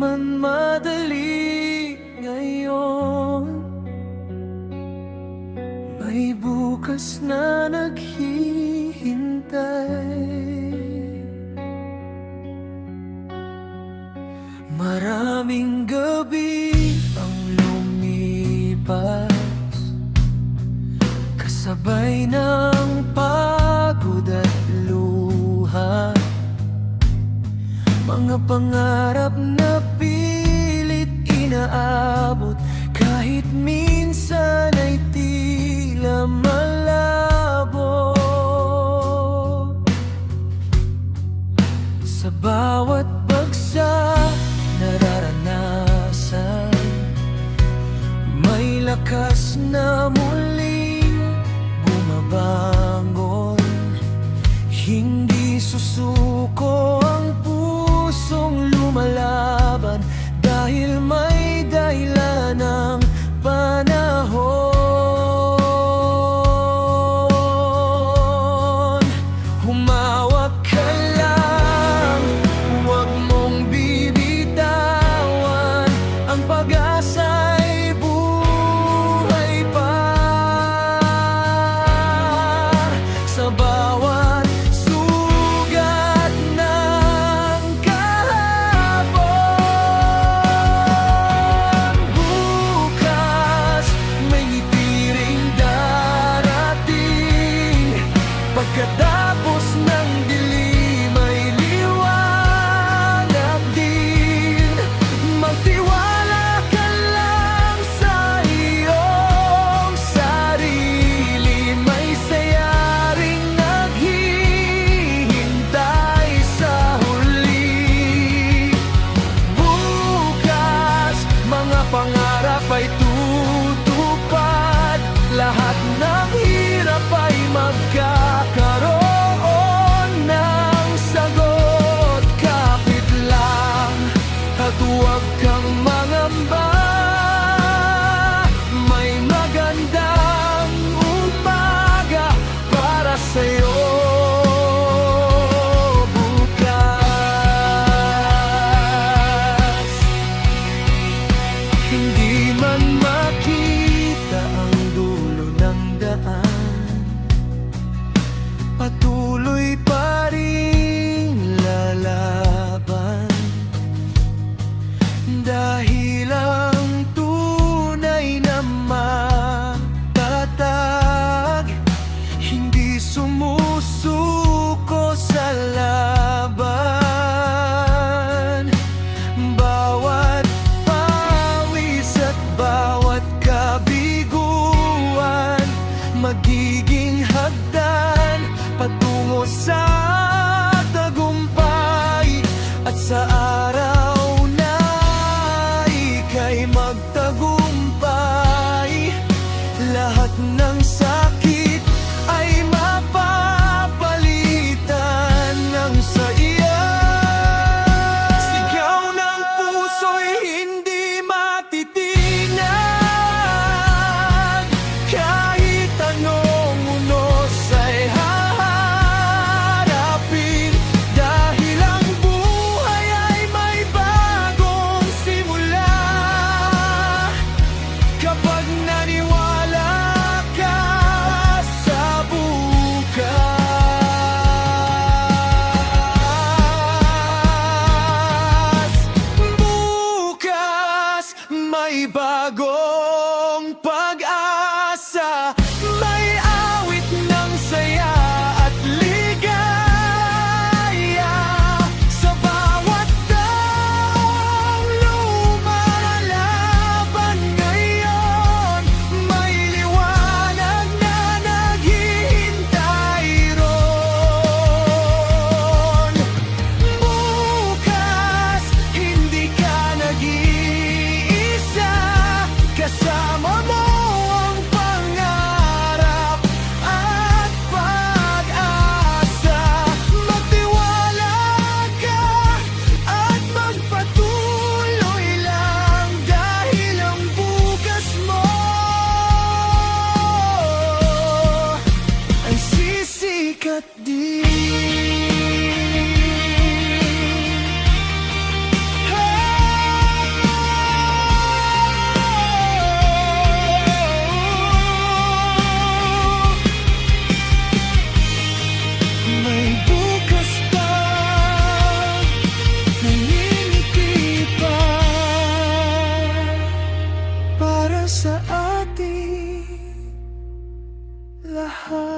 man madali ngayon, may bukas na naghihintay. Maraming gabi ang lumipas, kasabay ng pagod at luha. Mga pangarap na pilit inaabot, kahit minsan ay tila malabo. Sa bawat bagsak nararanasan, may lakas na muling bumabangon. Hindi susuko ang pusong lumalaban, dahil may dahilan ng panahon. Humawak ka lang, huwag mong bibitawan, ang pag-asa'y buhay pa. Sa bawat sugat ng kahapon, bukas may ngiti ring darating. Pagkatapos ng dilim ay liwanag din. Magtiwala ka lang sa iyong sarili, may saya ring naghihintay sa huli. Bukas, mga pangarap ay tutupad, lahat ng hirap ay magkakaroon ng sagot. Kapit lang at huwag kang mangamba, may magandang umaga para sa'yo bukas. Hindi man makita ang dulo ng daan, patuloy pa ring lalaban, dahil ang tunay na matatag hindi sumusuko sa laban. Bawat pawis at bawat kabiguan magiging hagdan patungo sa tagumpay. At sa araw na ika'y magtagumpay, lahat ng sakit ay mapapalitan ng saya. Sigaw ng puso'y hindi matitinag, kahit anong unos ay haharapin, dahil ang buhay ay may bagong simula. Kapag naniwala ka sa bukas, bukas may bagong pag-asa, may awit ng saya at ligaya. Sa bawat taong lumalaban ngayon, may liwanag na naghihintay ron. Bukas, hindi ka nag-iisa, lahat.